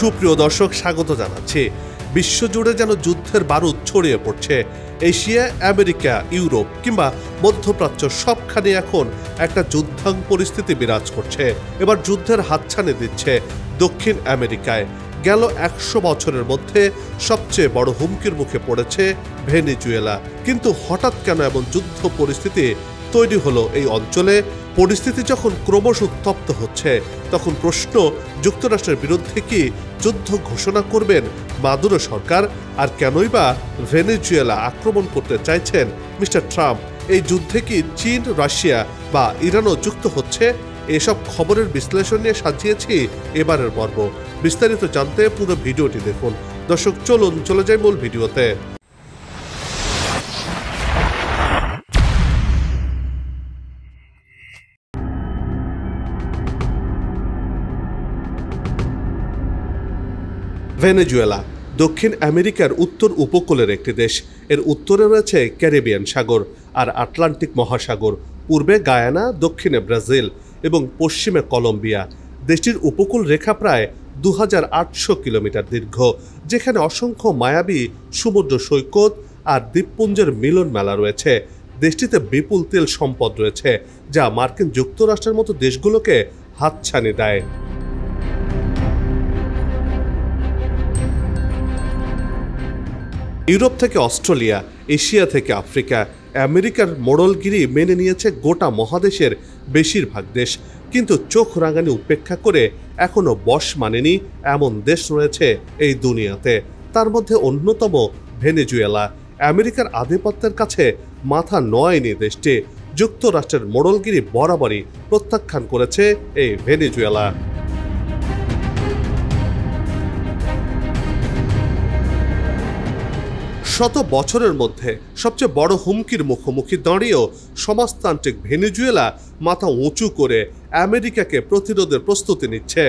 সুপ্রিয় দর্শক, স্বাগত জানাচ্ছি। বিশ্বজুড়ে যেন যুদ্ধের বারুদ ছড়িয়ে পড়ছে। এশিয়া, আমেরিকা, ইউরোপ কিংবা মধ্যপ্রাচ্য সবখানে এখন একটা যুদ্ধাং পরিস্থিতি বিরাজ করছে। এবার যুদ্ধের হাতছানি দিচ্ছে দক্ষিণ আমেরিকায়। গেল 100 বছরের মধ্যে সবচেয়ে বড় হুমকির মুখে পড়েছে ভেনেজুয়েলা। কিন্তু হঠাৎ কেন এমন যুদ্ধ পরিস্থিতি তৈরি হলো এই অঞ্চলে? পরিস্থিতি যখন ক্রমশ উত্তপ্ত হচ্ছে, তখন প্রশ্ন, যুক্তরাষ্ট্রের বিরুদ্ধে কি যুদ্ধ ঘোষণা করবেন মাদুরো সরকার? আর কেনই বা ভেনেজুয়েলা আক্রমণ করতে চাইছেন মিস্টার ট্রাম্প? এই যুদ্ধে কি চীন, রাশিয়া বা ইরানও যুক্ত হচ্ছে? এসব খবরের বিশ্লেষণ নিয়ে সাজিয়েছি এবারের পর্ব। বিস্তারিত জানতে পুরো ভিডিওটি দেখুন। দর্শক, চলুন চলে যাই মূল ভিডিওতে। ভেনেজুয়েলা দক্ষিণ আমেরিকার উত্তর উপকূলের একটি দেশ। এর উত্তরে রয়েছে ক্যারিবিয়ান সাগর আর আটলান্টিক মহাসাগর, পূর্বে গায়ানা, দক্ষিণে ব্রাজিল এবং পশ্চিমে কলম্বিয়া। দেশটির উপকূল রেখা প্রায় 2800 কিলোমিটার দীর্ঘ, যেখানে অসংখ্য মায়াবী সমুদ্র সৈকত আর দ্বীপপুঞ্জের মিলন মেলা রয়েছে। দেশটিতে বিপুল তেল সম্পদ রয়েছে, যা মার্কিন যুক্তরাষ্ট্রের মতো দেশগুলোকে হাতছানি দেয়। ইউরোপ থেকে অস্ট্রেলিয়া, এশিয়া থেকে আফ্রিকা, আমেরিকার মোড়লগিরি মেনে নিয়েছে গোটা মহাদেশের বেশিরভাগ দেশ। কিন্তু চোখ রাঙানি উপেক্ষা করে এখনও বশ মানেনি এমন দেশ রয়েছে এই দুনিয়াতে। তার মধ্যে অন্যতম ভেনেজুয়েলা। আমেরিকার আধিপত্যের কাছে মাথা নোয়ায়নি দেশটি। যুক্তরাষ্ট্রের মোড়লগিরি বরাবরই প্রত্যাখ্যান করেছে এই ভেনেজুয়েলা। শত বছরের মধ্যে সবচেয়ে বড় হুমকির মুখোমুখি দাঁড়িয়েও সমাজতান্ত্রিক ভেনেজুয়েলা মাথা উঁচু করে আমেরিকাকে প্রতিরোধের প্রস্তুতি নিচ্ছে।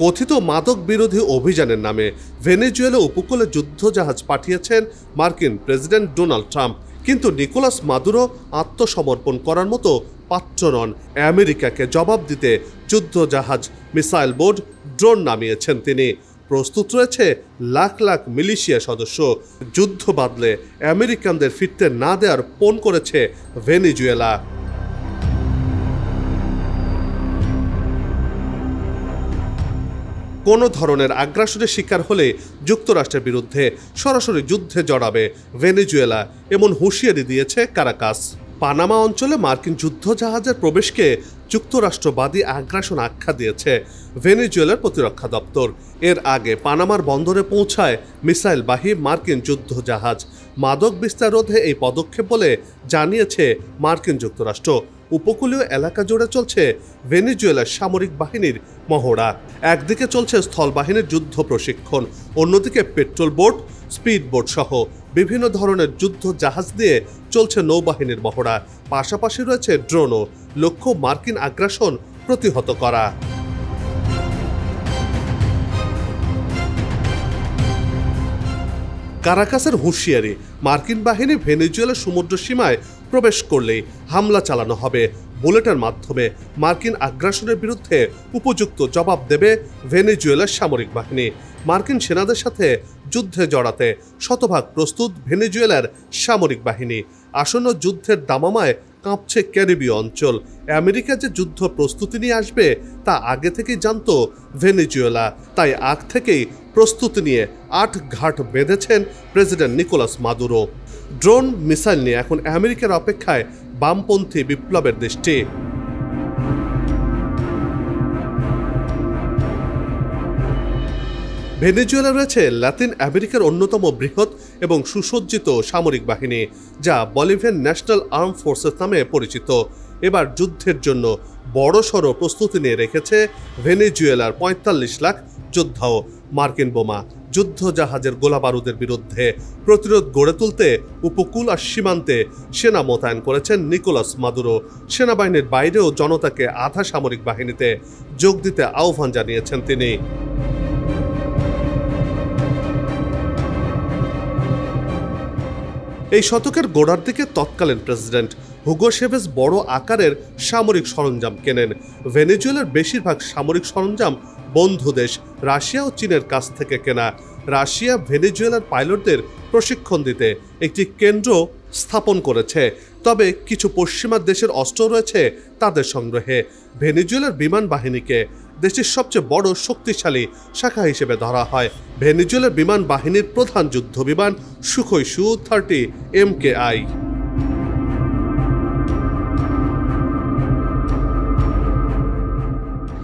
কথিত মাদক বিরোধী অভিযানের নামে ভেনেজুয়েলা উপকূলে যুদ্ধজাহাজ পাঠিয়েছেন মার্কিন প্রেসিডেন্ট ডোনাল্ড ট্রাম্প। কিন্তু নিকোলাস মাদুরো আত্মসমর্পণ করার মতো পাত্র নন। আমেরিকাকে জবাব দিতে যুদ্ধজাহাজ, মিসাইল বোট, ড্রোন নামিয়েছেন তিনি। প্রস্তুত রয়েছে লাখ লাখ মিলিশিয়া সদস্য। যুদ্ধ বাদলে আমেরিকানদের ফিরতে না দেওয়ার পণ করেছে ভেনেজুয়েলা। কোনো ধরনের আগ্রাসনের শিকার হলে যুক্তরাষ্ট্রের বিরুদ্ধে সরাসরি যুদ্ধে জড়াবে ভেনেজুয়েলা, এমন হুঁশিয়ারি দিয়েছে কারাকাস। পানামা অঞ্চলে মার্কিন যুদ্ধজাহাজের প্রবেশকে যুক্তরাষ্ট্রবাদী আগ্রাসন আখ্যা দিয়েছে ভেনেজুয়েলার প্রতিরক্ষা দপ্তর। এর আগে পানামার বন্দরে পৌঁছায় মিসাইলবাহী মার্কিন যুদ্ধজাহাজ। মাদক বিস্তার রোধে এই পদক্ষেপ বলে জানিয়েছে মার্কিন যুক্তরাষ্ট্র। উপকূলীয় এলাকা জুড়ে চলছে ভেনেজুয়েলার সামরিক বাহিনীর মহড়া। একদিকে চলছে স্থল বাহিনীর যুদ্ধ প্রশিক্ষণ, অন্যদিকে পেট্রোল বোট, স্পিড বোট সহ বিভিন্ন ধরনের যুদ্ধ জাহাজ দিয়ে চলছে নৌবাহিনীর মহড়া। পাশাপাশি রয়েছে ড্রোনও, লক্ষ্য মার্কিন আগ্রাসন প্রতিহত করা। কারাকাসের হুঁশিয়ারি, মার্কিন বাহিনী ভেনেজুয়েলার সমুদ্র সীমায় প্রবেশ করলেই হামলা চালানো হবে। বুলেটের মাধ্যমে মার্কিন আগ্রাসনের বিরুদ্ধে উপযুক্ত জবাব দেবে ভেনেজুয়েলার সামরিক বাহিনী। মার্কিন সেনাদের সাথে যুদ্ধে জড়াতে শতভাগ প্রস্তুত ভেনেজুয়েলার সামরিক বাহিনী। আসন্ন যুদ্ধের দামামায় কাঁপছে ক্যারিবীয় অঞ্চল। আমেরিকা যে যুদ্ধ প্রস্তুতি নিয়ে আসবে তা আগে থেকেই জানত ভেনেজুয়েলা। তাই আগ থেকেই প্রস্তুতি নিয়ে 8 ঘাট বেঁধেছেন president Nicolas Maduro. Drone, missile নিয়ে এখন আমেরিকার অপেক্ষায় বামপন্থী বিপ্লবের দেশটি। ভেনেজুয়েলা রয়েছে লাতিন আমেরিকার অন্যতম বৃহৎ এবং সুসজ্জিত সামরিক বাহিনী, যা বলিভিয়ান ন্যাশনাল আর্ম ফোর্সেস নামে পরিচিত। এবার যুদ্ধের জন্য বড়সড় প্রস্তুতি নিয়ে রেখেছে ভেনেজুয়েলার 45 লাখ যোদ্ধাও। মার্কিন বোমা, যুদ্ধজাহাজের গোলাবারুদের বিরুদ্ধে প্রতিরোধ গড়ে তুলতে উপকূল আর সীমান্তে সেনা মোতায়েন করেছেন নিকোলাস মাদুরো। সেনাবাহিনীর বাইরেও জনতাকে আধা সামরিক বাহিনীতে যোগ দিতে আহ্বান জানিয়েছেন তিনি। এই শতকের গোড়ার দিকে তৎকালীন প্রেসিডেন্ট হুগো শেভেজ বড় আকারের সামরিক সরঞ্জাম কেনেন। ভেনেজুয়েলার বেশিরভাগ সামরিক সরঞ্জাম বন্ধু দেশ রাশিয়া ও চীনের কাছ থেকে কেনা। রাশিয়া ভেনেজুয়েলার পাইলটদের প্রশিক্ষণ দিতে একটি কেন্দ্র স্থাপন করেছে, তবে কিছু পশ্চিমা দেশের অস্ত্র রয়েছে তাদের সংগ্রহে। ভেনেজুয়েলার বিমান বাহিনীকে দেশটির সবচেয়ে বড় শক্তিশালী শাখা হিসেবে ধরা হয়। ভেনেজুয়েলার বিমান বাহিনীর প্রধান যুদ্ধ বিমান সুখোই Su-30 MKI।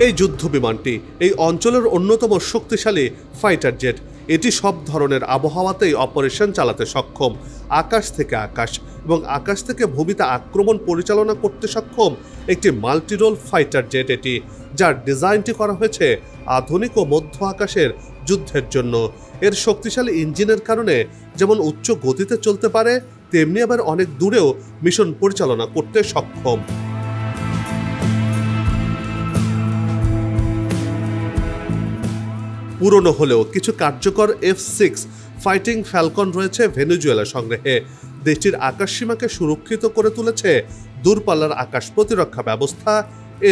এই যুদ্ধ বিমানটি এই অঞ্চলের অন্যতম শক্তিশালী ফাইটার জেট। এটি সব ধরনের আবহাওয়াতেই অপারেশন চালাতে সক্ষম, আকাশ থেকে আকাশ এবং আকাশ থেকে ভূমিতে আক্রমণ পরিচালনা করতে সক্ষম একটি মাল্টিরোল ফাইটার জেট এটি, যার ডিজাইনটি করা হয়েছে আধুনিক ও মধ্য আকাশের যুদ্ধের জন্য। এর শক্তিশালী ইঞ্জিনের কারণে যেমন উচ্চ গতিতে চলতে পারে, তেমনি আবার অনেক দূরেও মিশন পরিচালনা করতে সক্ষম। পুরনো হলেও কিছু কার্যকর F-6 ফাইটিং ফ্যালকন রয়েছে ভেনেজুয়েলা সংগ্রহে। দেশটির আকাশসীমাকে সুরক্ষিত করে তুলেছে দূরপাল্লার আকাশ প্রতিরক্ষা ব্যবস্থা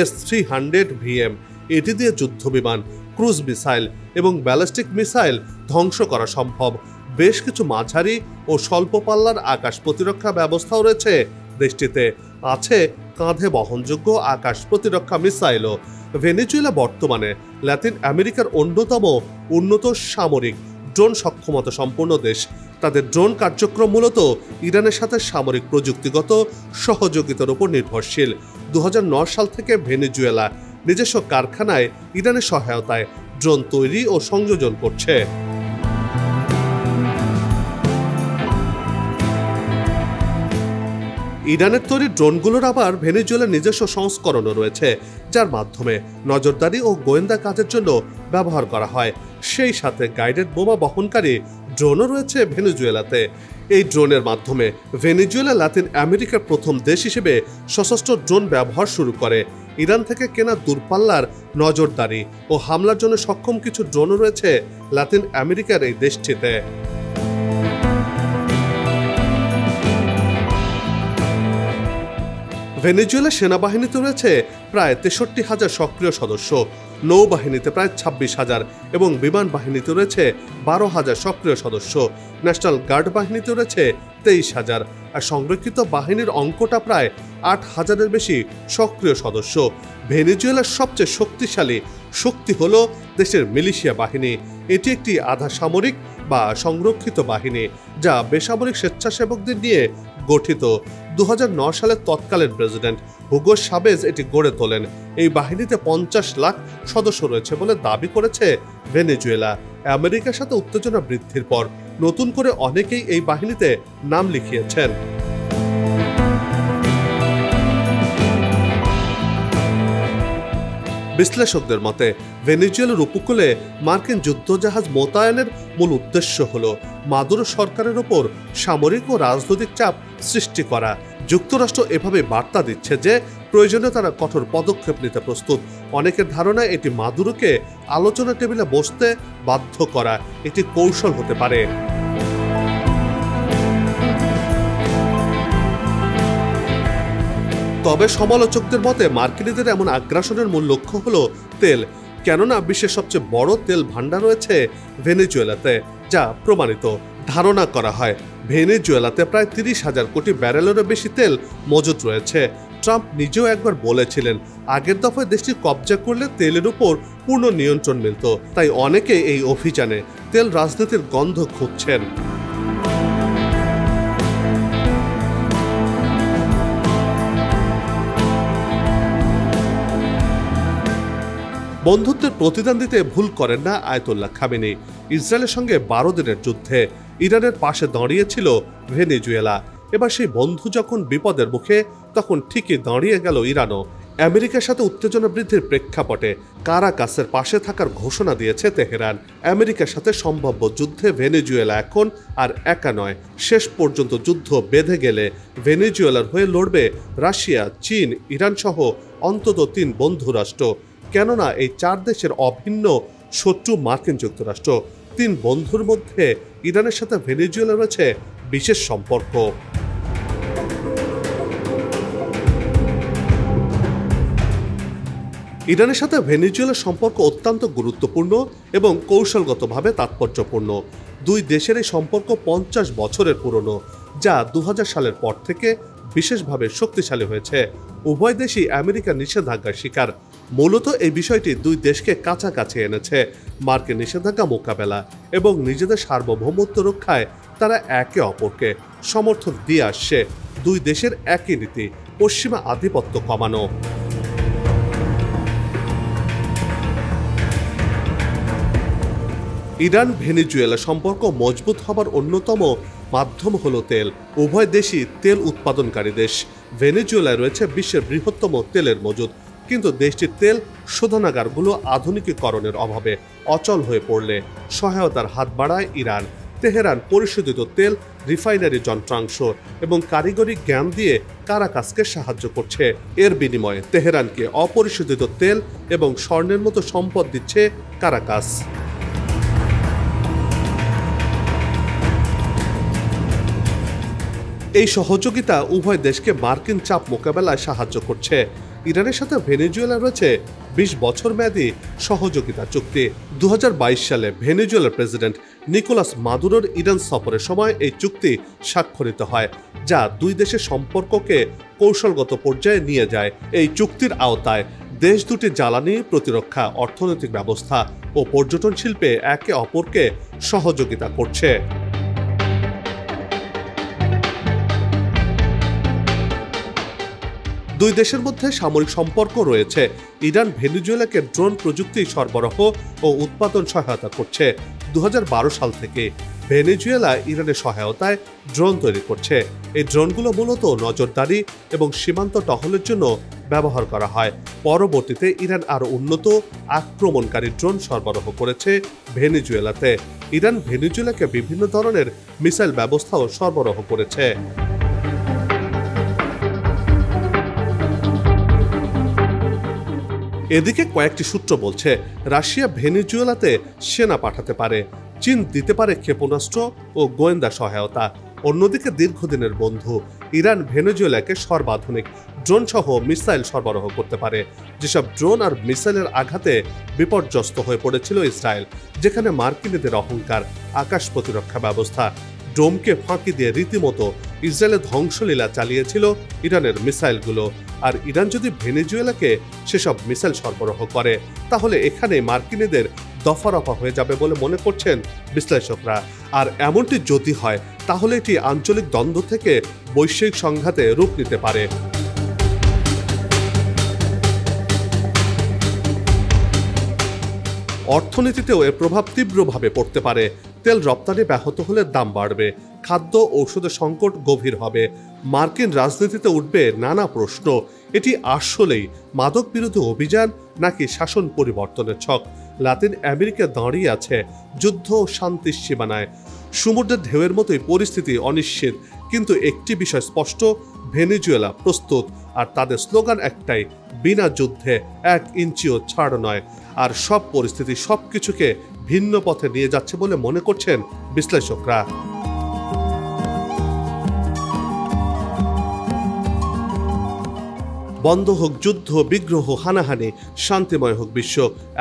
S-300VM। এটি দিয়ে যুদ্ধবিমান, ক্রুজ মিসাইল এবং ব্যালিস্টিক মিসাইল ধ্বংস করা সম্ভব। বেশ কিছু মাঝারি ও স্বল্প পাল্লার আকাশ প্রতিরক্ষা ব্যবস্থাও রয়েছে দেশটিতে। আছে কাঁধে বহনযোগ্য আকাশ প্রতিরক্ষা মিসাইলও। ভেনেজুয়েলা বর্তমানে লাতিন আমেরিকার অন্যতম উন্নত সামরিক ড্রোন সক্ষমতা সম্পন্ন দেশ। তাদের ড্রোন কার্যক্রম মূলত ইরানের সাথে সামরিক প্রযুক্তিগত সহযোগিতার উপর নির্ভরশীল। 2009 সাল থেকে ভেনেজুয়েলা নিজস্ব কারখানায় ইরানের সহায়তায় ড্রোন তৈরি ও সংযোজন করছে। ইরানের তৈরি ড্রোনগুলোর আবার ভেনেজুয়েলার নিজস্ব সংস্করণও রয়েছে, যার মাধ্যমে নজরদারি ও গোয়েন্দা কাজের জন্য ব্যবহার করা হয়। সেই সাথে গাইডেড বোমা বহনকারী ড্রোনও রয়েছে ভেনেজুয়েলাতে। এই ড্রোনের মাধ্যমে ভেনেজুয়েলা লাতিন আমেরিকার প্রথম দেশ হিসেবে সশস্ত্র ড্রোন ব্যবহার শুরু করে। ইরান থেকে কেনা দূরপাল্লার নজরদারি ও হামলার জন্য সক্ষম কিছু ড্রোনও রয়েছে লাতিন আমেরিকার এই দেশটিতে। ভেনেজুয়েলা সেনাবাহিনীতে রয়েছে প্রায় 63,000 সক্রিয় সদস্য, নৌবাহিনীতে প্রায় 26,000 এবং বিমান বাহিনীতে রয়েছে 12,000 সক্রিয় সদস্য। ন্যাশনাল গার্ড বাহিনীতে রয়েছে 23,000, আর সংরক্ষিত বাহিনীর অঙ্কটা প্রায় 8,000-এর বেশি সক্রিয় সদস্য। ভেনেজুয়েলার সবচেয়ে শক্তিশালী শক্তি হল দেশের মিলিশিয়া বাহিনী। এটি একটি আধা সামরিক বা সংরক্ষিত বাহিনী, যা বেসামরিক স্বেচ্ছাসেবকদের নিয়ে গঠিত। 2009 সালে তৎকালীন প্রেসিডেন্ট হুগো শাভেজ এটি গড়ে তোলেন। এই বাহিনীতে 50 লাখ সদস্য রয়েছে বলে দাবি করেছে ভেনেজুয়েলা। আমেরিকার সাথে উত্তেজনা বৃদ্ধির পর নতুন করে অনেকেই এই বাহিনীতে নাম লিখিয়েছেন। বিশ্লেষকদের মতে ভেনেজুয়েলার উপকূলে মার্কিন যুদ্ধজাহাজ মোতায়েনের মূল উদ্দেশ্য হল মাদুরো সরকারের ওপর সামরিক ও রাজনৈতিক চাপ সৃষ্টি করা। যুক্তরাষ্ট্র এভাবে বার্তা দিচ্ছে যে প্রয়োজনে তারা কঠোর পদক্ষেপ নিতে প্রস্তুত। অনেকের ধারণা এটি মাদুরোকে আলোচনা টেবিলে বসতে বাধ্য করা একটি কৌশল হতে পারে। তবে সমালোচকদের মতে মার্কিনীদের এমন আগ্রাসনের মূল লক্ষ্য হল তেল, কেননা বিশ্বের সবচেয়ে বড় তেল ভান্ডার রয়েছে ভেনেজুয়েলাতে, যা প্রমাণিত। ধারণা করা হয় ভেনেজুয়েলাতে প্রায় 30,000 কোটি ব্যারেলেরও বেশি তেল মজুত রয়েছে। ট্রাম্প নিজেও একবার বলেছিলেন আগের দফায় দেশটি কবজা করলে তেলের উপর পূর্ণ নিয়ন্ত্রণ মিলত। তাই অনেকে এই অভিযানে তেল রাজনীতির গন্ধ খুঁজছেন। বন্ধুত্বের প্রতিদান দিতে ভুল করেন না আয়াতুল্লাহ খামেনি। ইসরায়েলের সঙ্গে 12 দিনের যুদ্ধে ইরানের পাশে দাঁড়িয়েছিল ভেনেজুয়েলা। এবার সেই বন্ধু যখন বিপদের মুখে, তখন ঠিকই দাঁড়িয়ে গেল ইরানও। আমেরিকার সাথে উত্তেজনা বৃদ্ধির প্রেক্ষাপটে কারাকাসের পাশে থাকার ঘোষণা দিয়েছে তেহরান। আমেরিকার সাথে সম্ভাব্য যুদ্ধে ভেনেজুয়েলা এখন আর একা নয়। শেষ পর্যন্ত যুদ্ধ বেঁধে গেলে ভেনেজুয়েলার হয়ে লড়বে রাশিয়া, চীন, ইরান সহ অন্তত 3 বন্ধু রাষ্ট্র। কেননা এই 4 দেশের অভিন্ন শত্রু মার্কিন যুক্তরাষ্ট্র। 3 বন্ধুর মধ্যে ইরানের সাথে ভেনেজুয়েলা রয়েছে বিশেষ সম্পর্ক। ইরানের সাথে ভেনেজুয়েলার সম্পর্ক অত্যন্ত গুরুত্বপূর্ণ এবং কৌশলগতভাবে তাৎপর্যপূর্ণ। দুই দেশের এই সম্পর্ক 50 বছরের পুরনো, যা 2000 সালের পর থেকে বিশেষভাবে শক্তিশালী হয়েছে। উভয় দেশই আমেরিকার নিষেধাজ্ঞার শিকার। মূলত এই বিষয়টি দুই দেশকে কাছাকাছি এনেছে। মার্কিন নিষেধাজ্ঞা মোকাবেলা এবং নিজেদের সার্বভৌমত্ব রক্ষায় তারা একে অপরকে সমর্থন দিয়ে আসছে। দুই দেশের একই নীতি, পশ্চিমা আধিপত্য কমানো। ইরান ভেনেজুয়েলা সম্পর্ক মজবুত হবার অন্যতম মাধ্যম হলো তেল। উভয় দেশই তেল উৎপাদনকারী দেশ। ভেনেজুয়েলায় রয়েছে বিশ্বের বৃহত্তম তেলের মজুদ, কিন্তু দেশটির তেল শোধনাগারগুলো আধুনিকীকরণের অভাবে অচল হয়ে পড়লে সহায়তার হাত বাড়ায় ইরান। তেহরান পরিশোধিত তেল, রিফাইনারি যন্ত্রাংশ এবং কারিগরি জ্ঞান দিয়ে কারাকাসকে সাহায্য করছে। এর বিনিময়ে তেহরানকে অপরিশোধিত তেল এবং স্বর্ণের মতো সম্পদ দিচ্ছে কারাকাস। এই সহযোগিতা উভয় দেশকে মার্কিন চাপ মোকাবেলায় সাহায্য করছে। ইরানের সাথে ভেনেজুয়েলা রয়েছে 20 বছর মেয়াদী সহযোগিতা চুক্তি। 2022 সালে ভেনেজুয়েলার প্রেসিডেন্ট নিকোলাস মাদুরোর ইরান সফরের সময় এই চুক্তি স্বাক্ষরিত হয়, যা দুই দেশের সম্পর্ককে কৌশলগত পর্যায়ে নিয়ে যায়। এই চুক্তির আওতায় দেশ দুটি জ্বালানি, প্রতিরক্ষা, অর্থনৈতিক ব্যবস্থা ও পর্যটন শিল্পে একে অপরকে সহযোগিতা করছে। দুই দেশের মধ্যে সামরিক সম্পর্ক রয়েছে। ইরান ভেনেজুয়েলাকে ড্রোন প্রযুক্তি সরবরাহ ও উৎপাদন সহায়তা করছে। 2012 সাল থেকে ভেনেজুয়েলা ইরানের সহায়তায় ড্রোন তৈরি করছে। এই ড্রোনগুলো মূলত নজরদারি এবং সীমান্ত টহলের জন্য ব্যবহার করা হয়। পরবর্তীতে ইরান আরও উন্নত আক্রমণকারী ড্রোন সরবরাহ করেছে ভেনেজুয়েলাতে। ইরান ভেনেজুয়েলাকে বিভিন্ন ধরনের মিসাইল ব্যবস্থাও সরবরাহ করেছে। এদিকে কয়েকটি সূত্র বলছে রাশিয়া ভেনেজুয়েলাতে সেনা পাঠাতে পারে, চীন দিতে পারে ক্ষেপণাস্ত্র ও গোয়েন্দা সহায়তা। অন্যদিকে দীর্ঘদিনের বন্ধু ইরান ভেনেজুয়েলাকে সর্বাধুনিক ড্রোন সহ মিসাইল সরবরাহ করতে পারে, যেসব ড্রোন আর মিসাইলের আঘাতে বিপর্যস্ত হয়ে পড়েছিল ইসরায়েল, যেখানে মার্কিনীদের অহংকার আকাশ প্রতিরক্ষা ব্যবস্থা। ডোমকে ফাঁকি দিয়ে রীতিমতো ইসরায়েলের ধ্বংসলীলা চালিয়েছিল ইরানের মিসাইলগুলো। আর ইরান যদি ভেনেজুয়েলাকে সেসব মিসাইল সরবরাহ করে, তাহলে এখানে মার্কিনীদের দফারফা হয়ে যাবে বলে মনে করছেন বিশ্লেষকরা। আর এমনটি যদি হয়, তাহলে এটি আঞ্চলিক দ্বন্দ্ব থেকে বৈশ্বিক সংঘাতে রূপ নিতে পারে। অর্থনীতিতেও এর প্রভাব তীব্রভাবে পড়তে পারে। তেল রপ্তানি ব্যাহত হলে দাম বাড়বে, খাদ্য ঔষধের সংকট গভীর হবে, মার্কিন রাজনীতিতে উঠবে নানা প্রশ্ন। এটি আসলেই মাদক বিরোধী অভিযান নাকি শাসন পরিবর্তনের ছক? লাতিন আমেরিকা দাঁড়িয়ে আছে যুদ্ধ ও শান্তির সীমানায়। সমুদ্রের ঢেউয়ের মতোই পরিস্থিতি অনিশ্চিত, কিন্তু একটি বিষয় স্পষ্ট, ভেনেজুয়েলা প্রস্তুত। আর তাদের স্লোগান একটাই, বিনা যুদ্ধে 1 ইঞ্চিও ছাড় নয়। আর সব পরিস্থিতি সবকিছুকে ভিন্ন পথে নিয়ে যাচ্ছে বলে মনে করছেন বিশ্লেষকরা। বন্ধ হোক যুদ্ধ, বিগ্রহ, হানাহানি, শান্তিময় হোক বিশ্ব,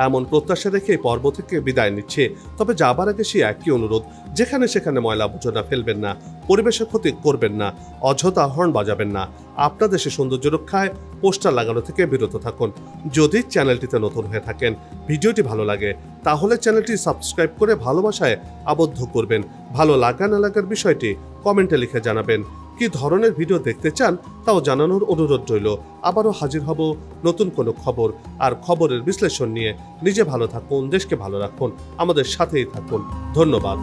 এমন প্রত্যাশা রেখে পর্ব থেকে বিদায় নিচ্ছে। তবে যাবার আগে সেই একই অনুরোধ, যেখানে সেখানে ময়লা আবর্জনা ফেলবেন না, পরিবেশের ক্ষতি করবেন না, অযথা হর্ন বাজাবেন না। আপনার দেশের সৌন্দর্য রক্ষায় পোস্টার লাগানো থেকে বিরত থাকুন। যদি চ্যানেলটিতে নতুন হয়ে থাকেন, ভিডিওটি ভালো লাগে, তাহলে চ্যানেলটি সাবস্ক্রাইব করে ভালোবাসায় আবদ্ধ করবেন। ভালো লাগা না লাগার বিষয়টি কমেন্টে লিখে জানাবেন। কি ধরনের ভিডিও দেখতে চান তাও জানানোর অনুরোধ রইল। আবারও হাজির হব নতুন কোনো খবর আর খবরের বিশ্লেষণ নিয়ে। নিজে ভালো থাকুন, দেশকে ভালো রাখুন, আমাদের সাথেই থাকুন। ধন্যবাদ।